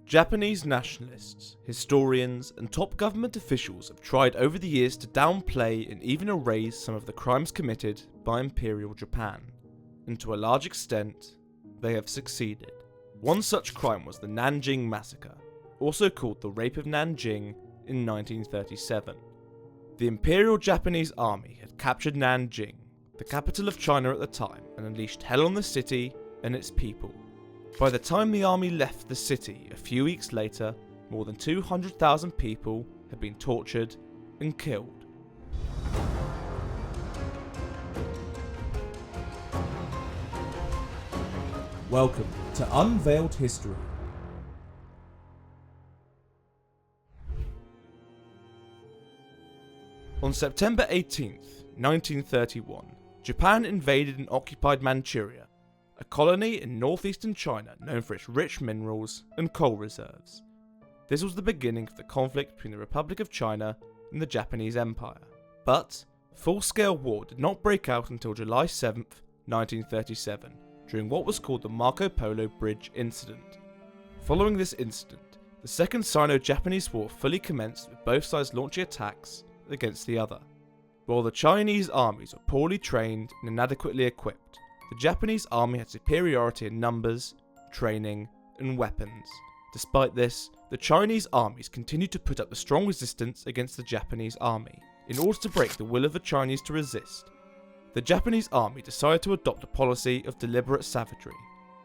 Japanese nationalists, historians, and top government officials have tried over the years to downplay and even erase some of the crimes committed by Imperial Japan, and to a large extent, they have succeeded. One such crime was the Nanjing Massacre, also called the Rape of Nanjing, in 1937. The Imperial Japanese Army had captured Nanjing, the capital of China at the time, and unleashed hell on the city and its people. By the time the army left the city a few weeks later, more than 200,000 people had been tortured and killed. Welcome to Unveiled History. On September 18th, 1931, Japan invaded and occupied Manchuria, a colony in northeastern China known for its rich minerals and coal reserves. This was the beginning of the conflict between the Republic of China and the Japanese Empire. But full-scale war did not break out until July 7th, 1937, during what was called the Marco Polo Bridge Incident. Following this incident, the Second Sino-Japanese War fully commenced, with both sides launching attacks against the other. While the Chinese armies were poorly trained and inadequately equipped, the Japanese army had superiority in numbers, training, and weapons. Despite this, the Chinese armies continued to put up a strong resistance against the Japanese army. In order to break the will of the Chinese to resist, the Japanese army decided to adopt a policy of deliberate savagery.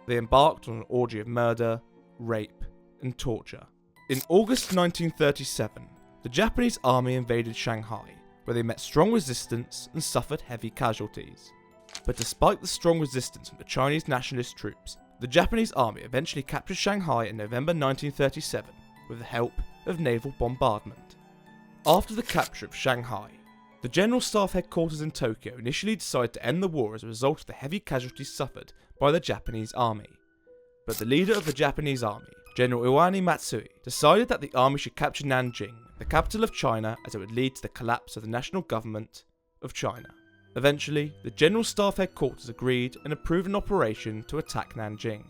They embarked on an orgy of murder, rape, and torture. In August 1937, the Japanese army invaded Shanghai, where they met strong resistance and suffered heavy casualties. But despite the strong resistance from the Chinese nationalist troops, the Japanese army eventually captured Shanghai in November 1937 with the help of naval bombardment. After the capture of Shanghai, the General Staff headquarters in Tokyo initially decided to end the war as a result of the heavy casualties suffered by the Japanese army. But the leader of the Japanese army, General Iwani Matsui, decided that the army should capture Nanjing, the capital of China, as it would lead to the collapse of the national government of China. Eventually, the General Staff headquarters agreed and approved an operation to attack Nanjing.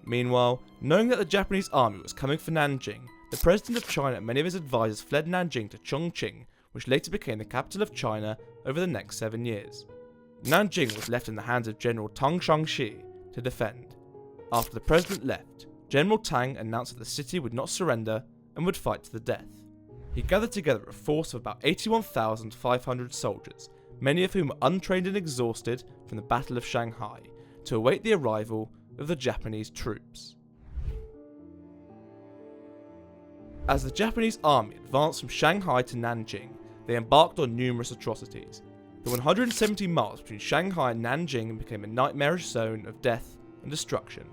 Meanwhile, knowing that the Japanese army was coming for Nanjing, the President of China and many of his advisors fled Nanjing to Chongqing, which later became the capital of China over the next 7 years. Nanjing was left in the hands of General Tang Shangxi to defend. After the President left, General Tang announced that the city would not surrender and would fight to the death. He gathered together a force of about 81,500 soldiers, many of whom were untrained and exhausted from the Battle of Shanghai, to await the arrival of the Japanese troops. As the Japanese army advanced from Shanghai to Nanjing, they embarked on numerous atrocities. The 170 miles between Shanghai and Nanjing became a nightmarish zone of death and destruction.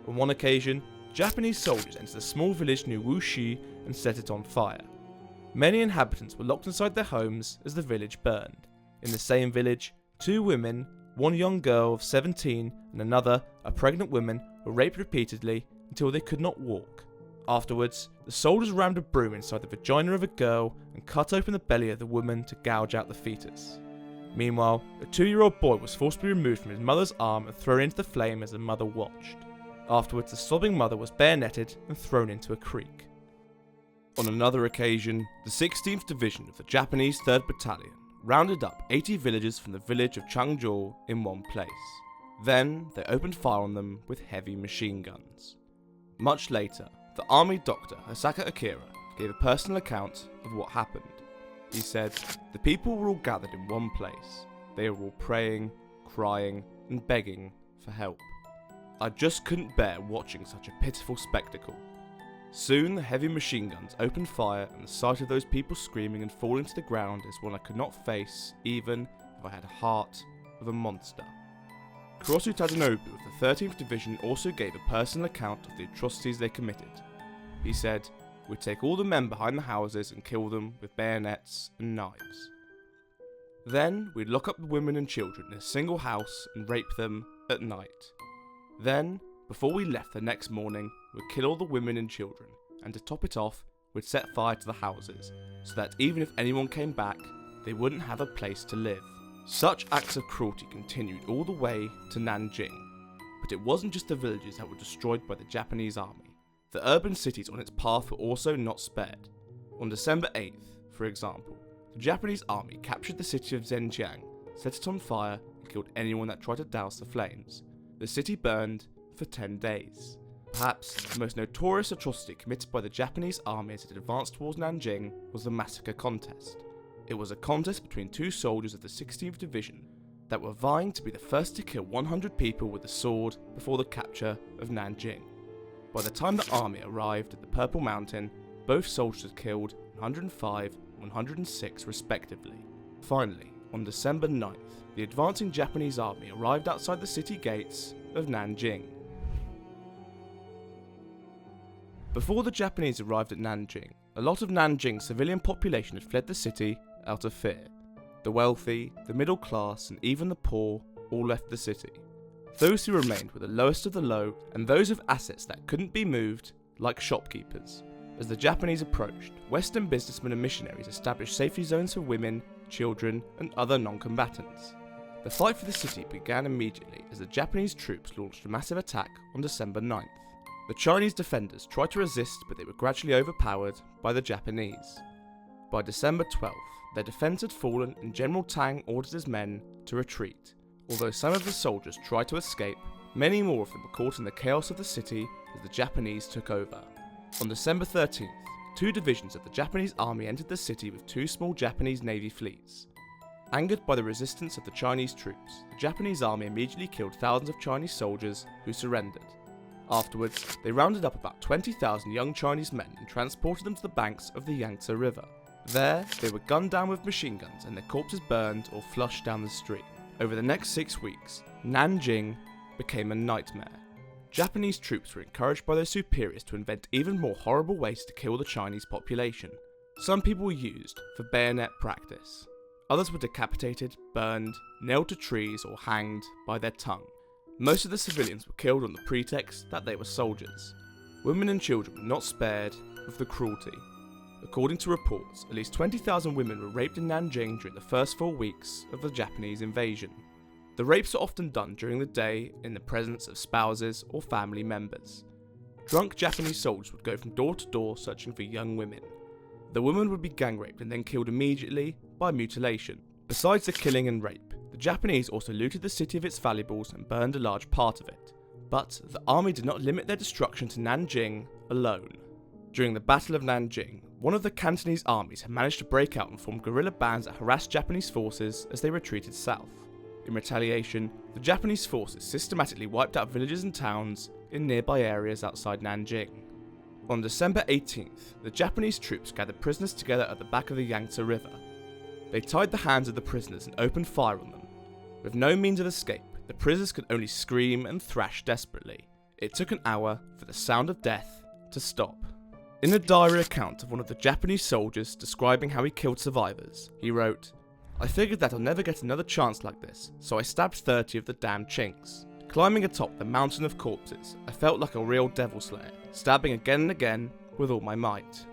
On one occasion, Japanese soldiers entered a small village near Wuxi and set it on fire. Many inhabitants were locked inside their homes as the village burned. In the same village, 2 women, one young girl of 17 and another, a pregnant woman, were raped repeatedly until they could not walk. Afterwards, the soldiers rammed a broom inside the vagina of a girl and cut open the belly of the woman to gouge out the fetus. Meanwhile, a 2-year-old boy was forcibly removed from his mother's arm and thrown into the flame as the mother watched. Afterwards, the sobbing mother was bayoneted and thrown into a creek. On another occasion, the 16th Division of the Japanese 3rd Battalion rounded up 80 villagers from the village of Changzhou in one place. Then, they opened fire on them with heavy machine guns. Much later, the army doctor Hosaka Akira gave a personal account of what happened. He said, "The people were all gathered in one place. They were all praying, crying, and begging for help. I just couldn't bear watching such a pitiful spectacle. Soon the heavy machine guns opened fire, and the sight of those people screaming and falling to the ground is one I could not face, even if I had a heart of a monster." Kurosu Tadanobu of the 13th Division also gave a personal account of the atrocities they committed. He said, "We'd take all the men behind the houses and kill them with bayonets and knives. Then we'd lock up the women and children in a single house and rape them at night. Then, before we left the next morning, we'd kill all the women and children, and to top it off, we'd set fire to the houses, so that even if anyone came back, they wouldn't have a place to live." Such acts of cruelty continued all the way to Nanjing, but it wasn't just the villages that were destroyed by the Japanese army. The urban cities on its path were also not spared. On December 8th, for example, the Japanese army captured the city of Zhenjiang, set it on fire, and killed anyone that tried to douse the flames. The city burned for 10 days. Perhaps the most notorious atrocity committed by the Japanese army as it advanced towards Nanjing was the massacre contest. It was a contest between two soldiers of the 16th Division that were vying to be the first to kill 100 people with a sword before the capture of Nanjing. By the time the army arrived at the Purple Mountain, both soldiers had killed 105 and 106 respectively. Finally, on December 9th, the advancing Japanese army arrived outside the city gates of Nanjing. Before the Japanese arrived at Nanjing, a lot of Nanjing's civilian population had fled the city out of fear. The wealthy, the middle class, and even the poor all left the city. Those who remained were the lowest of the low, and those with assets that couldn't be moved, like shopkeepers. As the Japanese approached, Western businessmen and missionaries established safety zones for women, children, and other non-combatants. The fight for the city began immediately as the Japanese troops launched a massive attack on December 9th. The Chinese defenders tried to resist, but they were gradually overpowered by the Japanese. By December 12th, their defence had fallen and General Tang ordered his men to retreat. Although some of the soldiers tried to escape, many more of them were caught in the chaos of the city as the Japanese took over. On December 13th, two divisions of the Japanese army entered the city with two small Japanese navy fleets. Angered by the resistance of the Chinese troops, the Japanese army immediately killed thousands of Chinese soldiers who surrendered. Afterwards, they rounded up about 20,000 young Chinese men and transported them to the banks of the Yangtze River. There, they were gunned down with machine guns and their corpses burned or flushed down the stream. Over the next 6 weeks, Nanjing became a nightmare. Japanese troops were encouraged by their superiors to invent even more horrible ways to kill the Chinese population. Some people were used for bayonet practice. Others were decapitated, burned, nailed to trees, or hanged by their tongue. Most of the civilians were killed on the pretext that they were soldiers. Women and children were not spared of the cruelty. According to reports, at least 20,000 women were raped in Nanjing during the first 4 weeks of the Japanese invasion. The rapes were often done during the day in the presence of spouses or family members. Drunk Japanese soldiers would go from door to door searching for young women. The women would be gang raped and then killed immediately by mutilation. Besides the killing and rape, the Japanese also looted the city of its valuables and burned a large part of it. But the army did not limit their destruction to Nanjing alone. During the Battle of Nanjing, one of the Cantonese armies had managed to break out and form guerrilla bands that harassed Japanese forces as they retreated south. In retaliation, the Japanese forces systematically wiped out villages and towns in nearby areas outside Nanjing. On December 18th, the Japanese troops gathered prisoners together at the back of the Yangtze River. They tied the hands of the prisoners and opened fire on them. With no means of escape, the prisoners could only scream and thrash desperately. It took an hour for the sound of death to stop. In a diary account of one of the Japanese soldiers describing how he killed survivors, he wrote, "I figured that I'll never get another chance like this, so I stabbed 30 of the damned chinks. Climbing atop the mountain of corpses, I felt like a real devil slayer, stabbing again and again with all my might."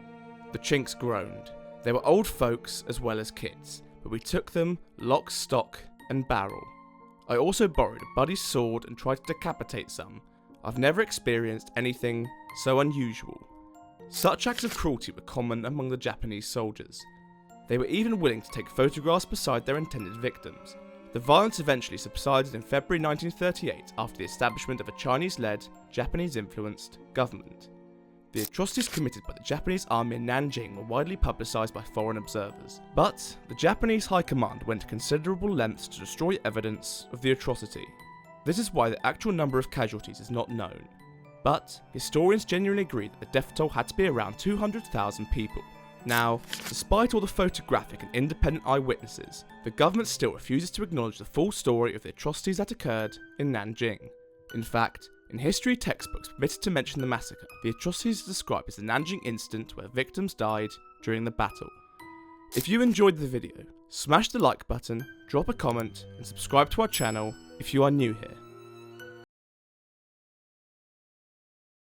The chinks groaned. They were old folks as well as kids, but we took them lock, stock and barrel. I also borrowed a buddy's sword and tried to decapitate some. I've never experienced anything so unusual. Such acts of cruelty were common among the Japanese soldiers. They were even willing to take photographs beside their intended victims. The violence eventually subsided in February 1938 after the establishment of a Chinese-led, Japanese-influenced government. The atrocities committed by the Japanese army in Nanjing were widely publicised by foreign observers, but the Japanese High Command went to considerable lengths to destroy evidence of the atrocity. This is why the actual number of casualties is not known. But historians genuinely agree that the death toll had to be around 200,000 people. Now, despite all the photographic and independent eyewitnesses, the government still refuses to acknowledge the full story of the atrocities that occurred in Nanjing. In fact, in history textbooks permitted to mention the massacre, the atrocities are described as the Nanjing incident where victims died during the battle. If you enjoyed the video, smash the like button, drop a comment, and subscribe to our channel if you are new here.